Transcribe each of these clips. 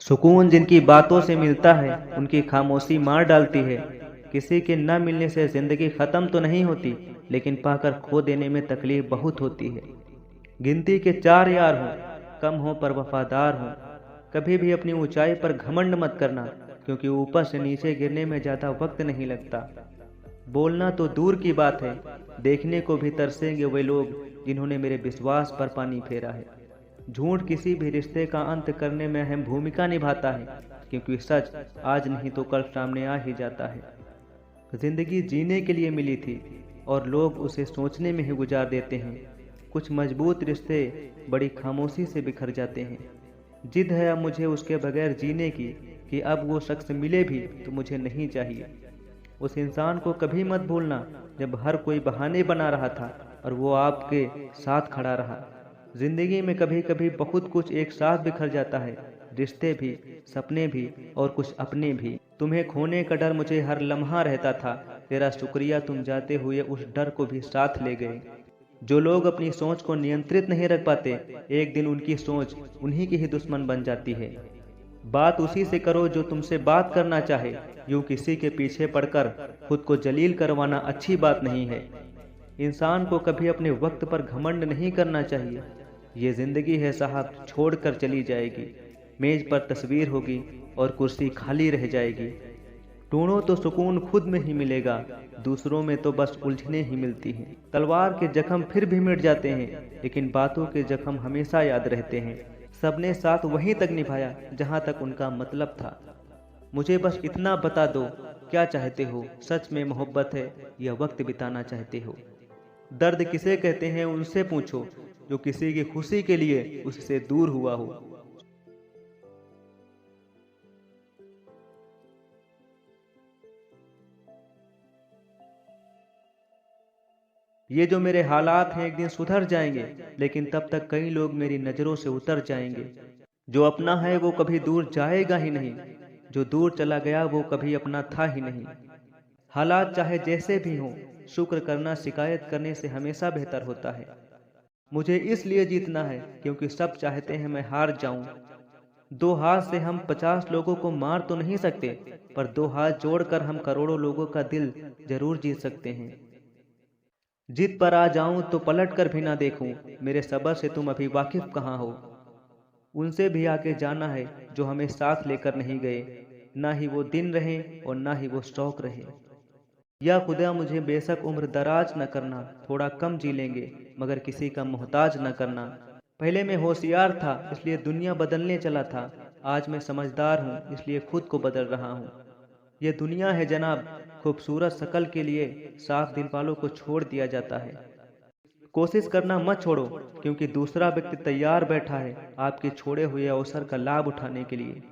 सुकून जिनकी बातों से मिलता है उनकी खामोशी मार डालती है। किसी के न मिलने से जिंदगी खत्म तो नहीं होती, लेकिन पाकर खो देने में तकलीफ बहुत होती है। गिनती के चार यार हों, कम हो पर वफादार हों। कभी भी अपनी ऊंचाई पर घमंड मत करना, क्योंकि ऊपर से नीचे गिरने में ज़्यादा वक्त नहीं लगता। बोलना तो दूर की बात है, देखने को भी तरसेंगे वे लोग जिन्होंने मेरे विश्वास पर पानी फेरा है। झूठ किसी भी रिश्ते का अंत करने में अहम भूमिका निभाता है, क्योंकि सच आज नहीं तो कल सामने आ ही जाता है। जिंदगी जीने के लिए मिली थी और लोग उसे सोचने में ही गुजार देते हैं। कुछ मजबूत रिश्ते बड़ी खामोशी से बिखर जाते हैं। जिद है अब मुझे उसके बगैर जीने की कि अब वो शख्स मिले भी तो मुझे नहीं चाहिए। उस इंसान को कभी मत भूलना जब हर कोई बहाने बना रहा था और वो आपके साथ खड़ा रहा। जिंदगी में कभी कभी बहुत कुछ एक साथ बिखर जाता है, रिश्ते भी, सपने भी और कुछ अपने भी। तुम्हें खोने का डर मुझे हर लम्हा रहता था, तेरा शुक्रिया तुम जाते हुए उस डर को भी साथ ले गए। जो लोग अपनी सोच को नियंत्रित नहीं रख पाते, एक दिन उनकी सोच उन्हीं की ही दुश्मन बन जाती है। बात उसी से करो जो तुमसे बात करना चाहे। यूं किसी के पीछे पड़कर खुद को जलील करवाना अच्छी बात नहीं है। इंसान को कभी अपने वक्त पर घमंड नहीं करना चाहिए। ये जिंदगी है साहब, छोड़कर चली जाएगी। मेज पर तस्वीर होगी और कुर्सी खाली रह जाएगी। ढूंढो तो सुकून खुद में ही मिलेगा, दूसरों में तो बस उलझने ही मिलती हैं। तलवार के जख्म फिर भी मिट जाते हैं, लेकिन बातों के जख्म हमेशा याद रहते हैं। सबने साथ वहीं तक निभाया जहां तक उनका मतलब था। मुझे बस इतना बता दो, क्या चाहते हो? सच में मोहब्बत है या वक्त बिताना चाहते हो? दर्द किसे कहते हैं उनसे पूछो, जो किसी की खुशी के लिए उससे दूर हुआ हो। ये जो मेरे हालात हैं एक दिन सुधर जाएंगे, लेकिन तब तक कई लोग मेरी नज़रों से उतर जाएंगे। जो अपना है वो कभी दूर जाएगा ही नहीं, जो दूर चला गया वो कभी अपना था ही नहीं। हालात चाहे जैसे भी हों, शुक्र करना शिकायत करने से हमेशा बेहतर होता है। मुझे इसलिए जीतना है क्योंकि सब चाहते हैं मैं हार जाऊं। दो हाथ से हम 50 लोगों को मार तो नहीं सकते, पर दो हाथ जोड़कर हम करोड़ों लोगों का दिल जरूर जीत सकते हैं। जिद पर आ जाऊं तो पलट कर भी ना देखूं, मेरे सब्र से तुम अभी वाकिफ कहाँ हो। उनसे भी आके जाना है जो हमें साथ लेकर नहीं गए, ना ही वो दिन रहे और ना ही वो शौक रहे। या खुदा मुझे बेशक उम्र दराज न करना, थोड़ा कम जी लेंगे मगर किसी का मोहताज न करना। पहले मैं होशियार था इसलिए दुनिया बदलने चला था, आज मैं समझदार हूँ इसलिए खुद को बदल रहा हूँ। ये दुनिया है जनाब, खूबसूरत शकल के लिए साफ दिल वालों को छोड़ दिया जाता है। कोशिश करना मत छोड़ो, क्योंकि दूसरा व्यक्ति तैयार बैठा है आपके छोड़े हुए अवसर का लाभ उठाने के लिए।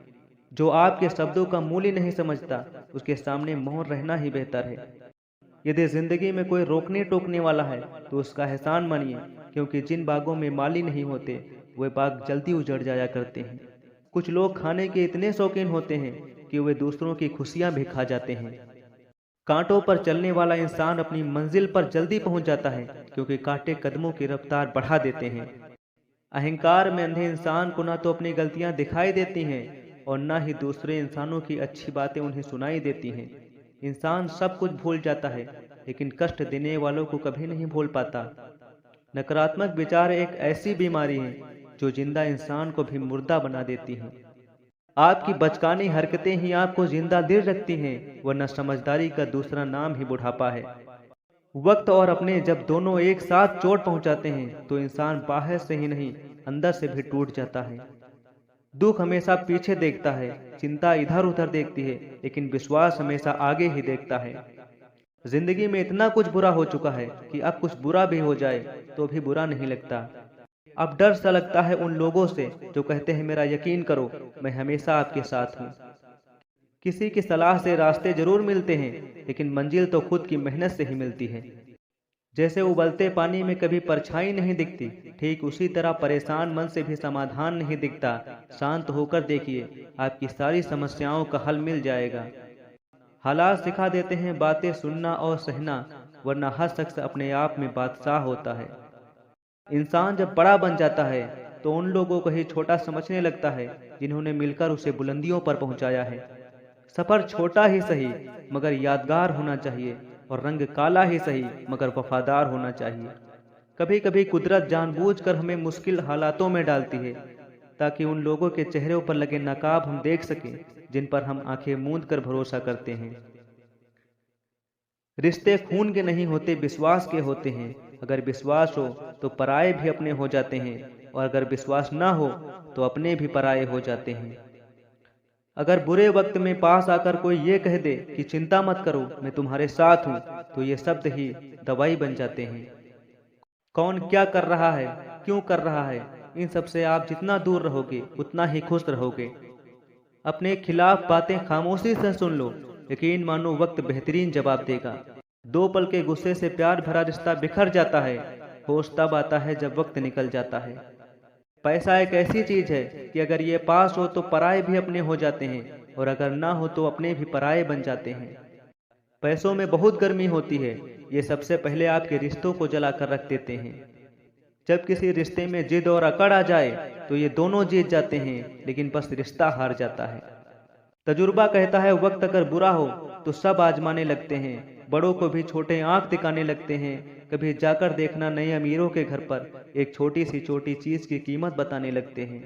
जो आपके शब्दों का मूल्य नहीं समझता, उसके सामने मौन रहना ही बेहतर है। यदि जिंदगी में कोई रोकने टोकने वाला है तो उसका एहसान मानिए, क्योंकि जिन बागों में माली नहीं होते वे बाग जल्दी उजड़ जाया करते हैं। कुछ लोग खाने के इतने शौकीन होते हैं कि वे दूसरों की खुशियां भी खा जाते हैं। कांटों पर चलने वाला इंसान अपनी मंजिल पर जल्दी पहुंच जाता है, क्योंकि कांटे कदमों की रफ्तार बढ़ा देते हैं। अहंकार में अंधे इंसान को ना तो अपनी गलतियां दिखाई देती हैं और ना ही दूसरे इंसानों की अच्छी बातें उन्हें सुनाई देती हैं। इंसान सब कुछ भूल जाता है, लेकिन कष्ट देने वालों को कभी नहीं भूल पाता। नकारात्मक विचार एक ऐसी बीमारी है जो जिंदा इंसान को भी मुर्दा बना देती है। आपकी बचकानी हरकतें ही आपको जिंदा दिल रखती हैं, वरना समझदारी का दूसरा नाम ही बुढ़ापा है। वक्त और अपने जब दोनों एक साथ चोट पहुंचाते हैं तो इंसान बाहर से ही नहीं, अंदर से भी टूट जाता है। दुख हमेशा पीछे देखता है, चिंता इधर उधर देखती है, लेकिन विश्वास हमेशा आगे ही देखता है। जिंदगी में इतना कुछ बुरा हो चुका है कि अब कुछ बुरा भी हो जाए तो भी बुरा नहीं लगता। अब डर सा लगता है उन लोगों से जो कहते हैं मेरा यकीन करो, मैं हमेशा आपके साथ हूँ। किसी की सलाह से रास्ते जरूर मिलते हैं, लेकिन मंजिल तो खुद की मेहनत से ही मिलती है। जैसे उबलते पानी में कभी परछाई नहीं दिखती, ठीक उसी तरह परेशान मन से भी समाधान नहीं दिखता। शांत होकर देखिए, आपकी सारी समस्याओं का हल मिल जाएगा। हालात सिखा देते हैं बातें सुनना और सहना, वरना हर शख्स अपने आप में बादशाह होता है। इंसान जब बड़ा बन जाता है तो उन लोगों को ही छोटा समझने लगता है जिन्होंने मिलकर उसे बुलंदियों पर पहुंचाया है। सफर छोटा ही सही मगर यादगार होना चाहिए, और रंग काला ही सही मगर वफादार होना चाहिए। कभी कभी कुदरत जानबूझकर हमें मुश्किल हालातों में डालती है, ताकि उन लोगों के चेहरों पर लगे नकाब हम देख सकें जिन पर हम आंखें मूंद कर भरोसा करते हैं। रिश्ते खून के नहीं होते, विश्वास के होते हैं। अगर विश्वास हो तो पराये भी अपने हो जाते हैं, और अगर विश्वास ना हो तो अपने भी पराये हो जाते हैं। अगर बुरे वक्त में पास आकर कोई ये कह दे कि चिंता मत करो, मैं तुम्हारे साथ हूँ, तो ये शब्द ही दवाई बन जाते हैं। कौन क्या कर रहा है, क्यों कर रहा है, इन सब से आप जितना दूर रहोगे उतना ही खुश रहोगे। अपने खिलाफ बातें खामोशी से सुन लो, यकीन मानो वक्त बेहतरीन जवाब देगा। दो पल के गुस्से से प्यार भरा रिश्ता बिखर जाता है। होश तब आता है जब वक्त निकल जाता है। पैसा एक ऐसी चीज है कि अगर ये पास हो तो पराये भी अपने हो जाते हैं, और अगर ना हो तो अपने भी पराये बन जाते हैं। पैसों में बहुत गर्मी होती है, ये सबसे पहले आपके रिश्तों को जला कर रख देते हैं। जब किसी रिश्ते में जिद और अकड़ आ जाए तो ये दोनों जीत जाते हैं, लेकिन बस रिश्ता हार जाता है। तजुर्बा कहता है वक्त अगर बुरा हो तो सब आजमाने लगते हैं, बड़ों को भी छोटे आंख दिखाने लगते हैं। कभी जाकर देखना नए अमीरों के घर पर एक छोटी सी छोटी चीज की कीमत बताने लगते हैं।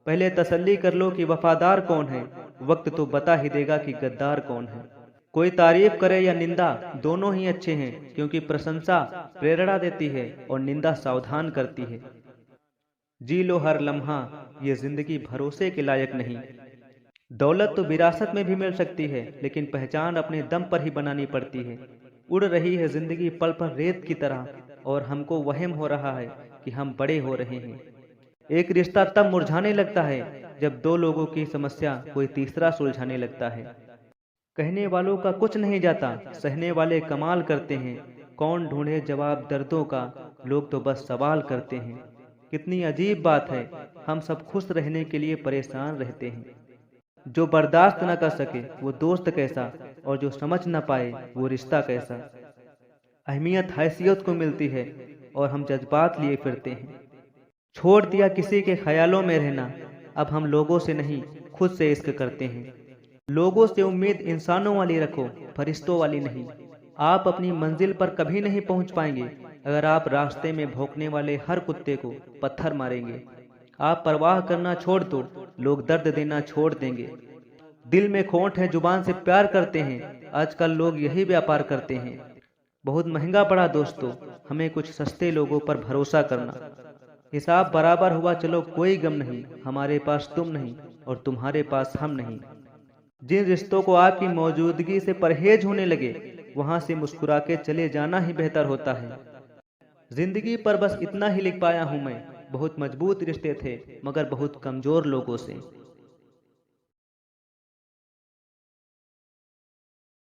पहले तसल्ली कर लो कि वफादार कौन है, वक्त तो बता ही देगा कि गद्दार कौन है। कोई तारीफ करे या निंदा, दोनों ही अच्छे हैं, क्योंकि प्रशंसा प्रेरणा देती है और निंदा सावधान करती है। जी लो हर लम्हा, ये जिंदगी भरोसे के लायक नहीं। दौलत तो विरासत में भी मिल सकती है, लेकिन पहचान अपने दम पर ही बनानी पड़ती है। उड़ रही है जिंदगी पल पल रेत की तरह, और हमको वहम हो रहा है कि हम बड़े हो रहे हैं। एक रिश्ता तब मुरझाने लगता है जब दो लोगों की समस्या कोई तीसरा सुलझाने लगता है। कहने वालों का कुछ नहीं जाता, सहने वाले कमाल करते हैं। कौन ढूंढे जवाब दर्दों का, लोग तो बस सवाल करते हैं। कितनी अजीब बात है, हम सब खुश रहने के लिए परेशान रहते हैं। जो बर्दाश्त न कर सके वो दोस्त कैसा, और जो समझ न पाए वो रिश्ता कैसा। अहमियत हैसियत को मिलती है और हम जज्बात लिए फिरते हैं। छोड़ दिया किसी के ख्यालों में रहना, अब हम लोगों से नहीं खुद से इश्क करते हैं। लोगों से उम्मीद इंसानों वाली रखो, फरिश्तों वाली नहीं। आप अपनी मंजिल पर कभी नहीं पहुंच पाएंगे अगर आप रास्ते में भौंकने वाले हर कुत्ते को पत्थर मारेंगे। आप परवाह करना छोड़ दो, लोग दर्द देना छोड़ देंगे। दिल में खोट है, जुबान से प्यार करते हैं, आजकल लोग यही व्यापार करते हैं। बहुत महंगा पड़ा दोस्तों हमें कुछ सस्ते लोगों पर भरोसा करना। हिसाब बराबर हुआ चलो कोई गम नहीं, हमारे पास तुम नहीं और तुम्हारे पास हम नहीं। जिन रिश्तों को आपकी मौजूदगी से परहेज होने लगे, वहां से मुस्कुरा के चले जाना ही बेहतर होता है। जिंदगी पर बस इतना ही लिख पाया हूं मैं, बहुत मजबूत रिश्ते थे मगर बहुत कमजोर लोगों से।